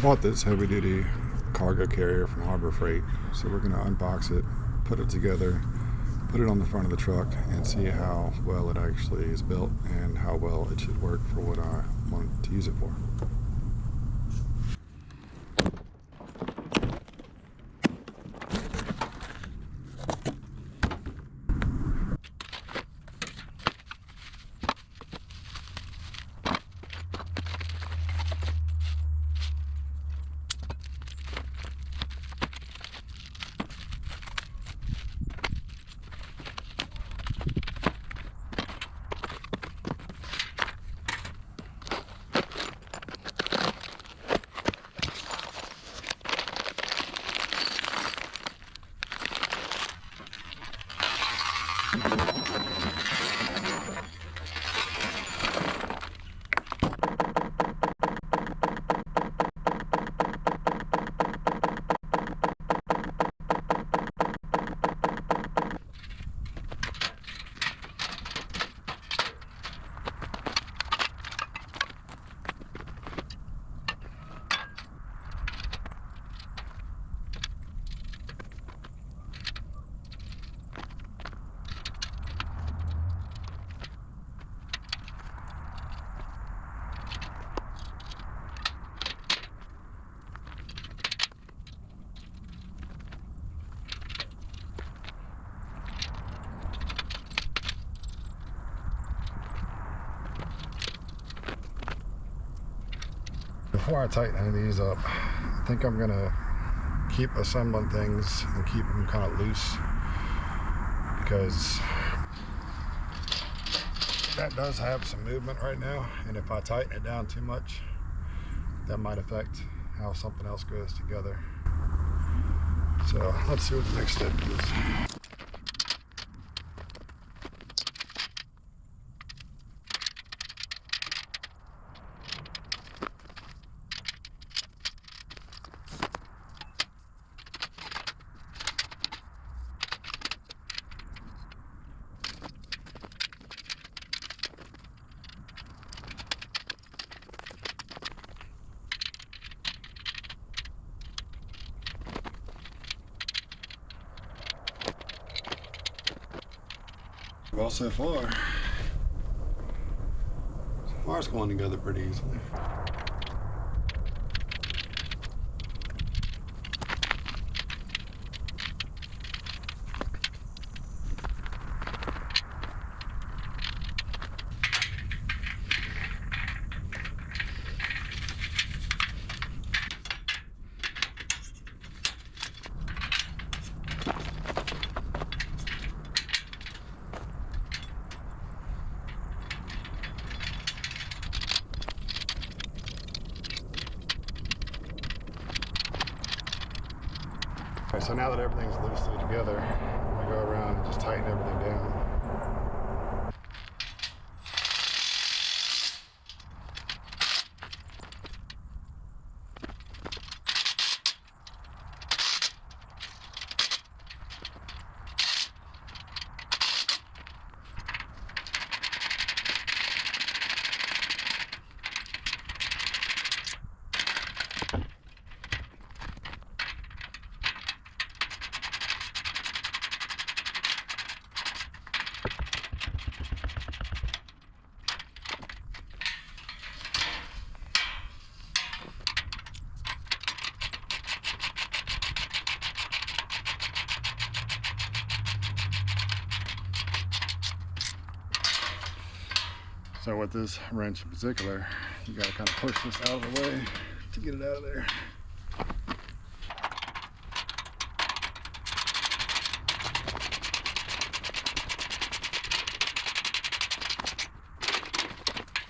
bought this heavy duty cargo carrier from Harbor Freight, so we're going to unbox it, put it together, put it on the front of the truck, and see how well it actually is built and how well it should work for what I wanted to use it for. Before I tighten any of these up, I think I'm gonna keep assembling things and keep them kind of loose, because that does have some movement right now, and if I tighten it down too much, that might affect how something else goes together. So let's see what the next step is. Well, so far it's going together pretty easily. Okay, so now that everything's loosely together, I'm going to go around and just tighten everything down. So with this wrench in particular, you gotta kind of push this out of the way to get it out of there.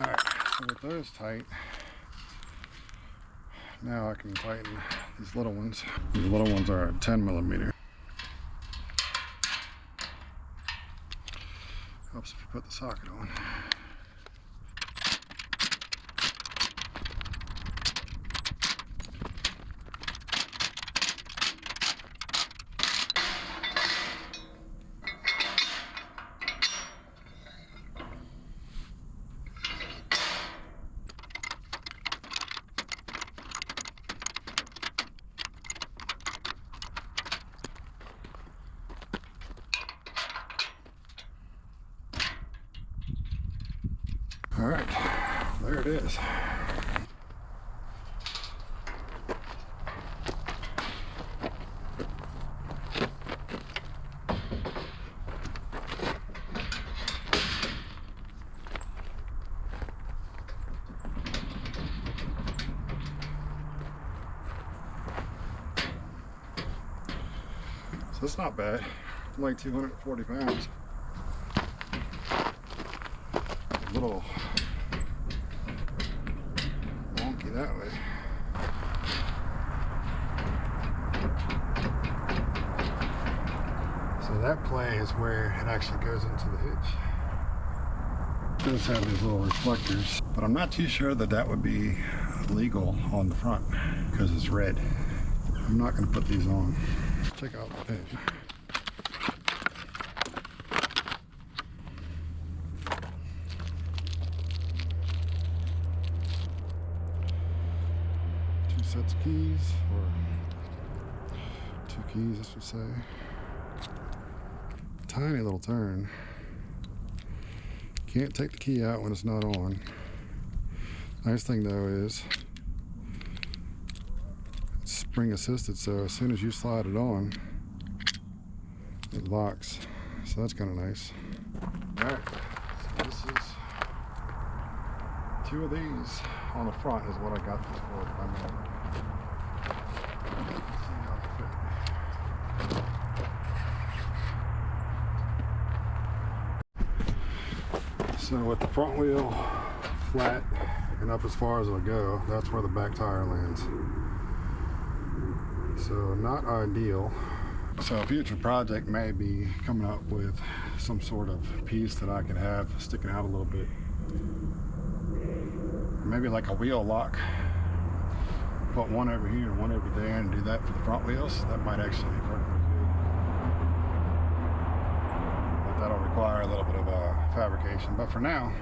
Alright, so with those tight, now I can tighten these little ones. The little ones are 10 millimeter. Helps if you put the socket on. All right, there it is. So it's not bad, like 240 pounds. A little wonky that way. So that play is where it actually goes into the hitch. It does have these little reflectors, but I'm not too sure that that would be legal on the front because it's red. I'm not going to put these on. Check out the pin. Two sets of keys, or 2 keys I should say. Tiny little turn. Can't take the key out when it's not on. Nice thing though is it's spring assisted, so as soon as you slide it on, it locks. So that's kind of nice. Alright, so this is 2 of these on the front is what I got this for primarily. Let's see how they fit. So with the front wheel flat and up as far as it'll go, that's where the back tire lands. So not ideal. So a future project may be coming up with some sort of piece that I could have sticking out a little bit. Maybe like a wheel lock. Put one over here and one over there and do that for the front wheels. That might actually work pretty good. But that'll require a little bit of fabrication. But for now,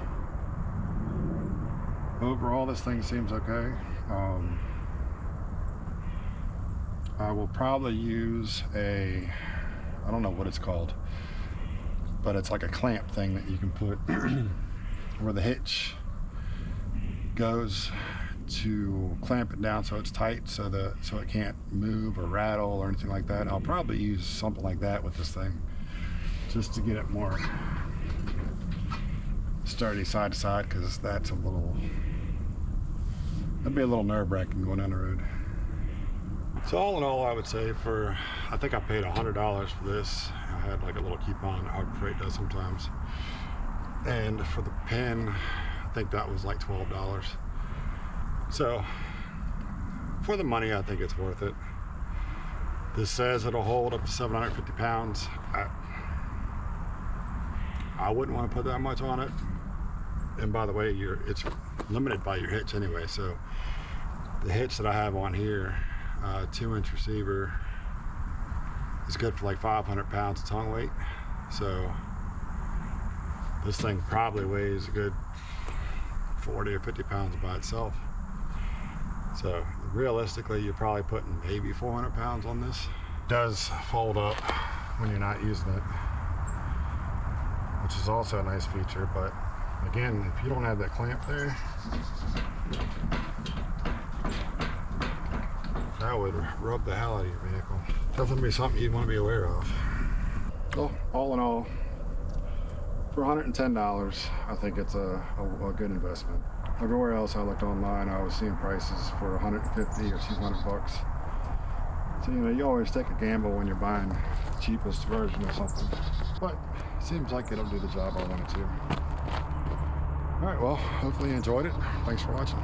overall this thing seems okay. I will probably use I don't know what it's called, but it's like a clamp thing that you can put where the hitch goes to clamp it down so it's tight, so it can't move or rattle or anything like that. I'll probably use something like that with this thing just to get it more sturdy side to side, because that'd be a little nerve-wracking going down the road. So all in all, I would say I think I paid $100 for this. I had like a little coupon that Harbor Freight does sometimes. And for the pin, I think that was like $12. So for the money, I think it's worth it. This says it'll hold up to 750 pounds. I wouldn't want to put that much on it. And by the way, it's limited by your hitch anyway. So the hitch that I have on here, 2-inch receiver, is good for like 500 pounds of tongue weight. So this thing probably weighs a good 40 or 50 pounds by itself. So realistically, you're probably putting maybe 400 pounds on this. It does fold up when you're not using it, which is also a nice feature. But again, if you don't have that clamp there, that would rub the hell out of your vehicle. Definitely something you'd want to be aware of. Well, all in all, for $110, I think it's a good investment. Everywhere else I looked online, I was seeing prices for 150 or 200 bucks. So, you always take a gamble when you're buying the cheapest version of something. But it seems like it'll do the job I want it to. All right, well, hopefully you enjoyed it. Thanks for watching.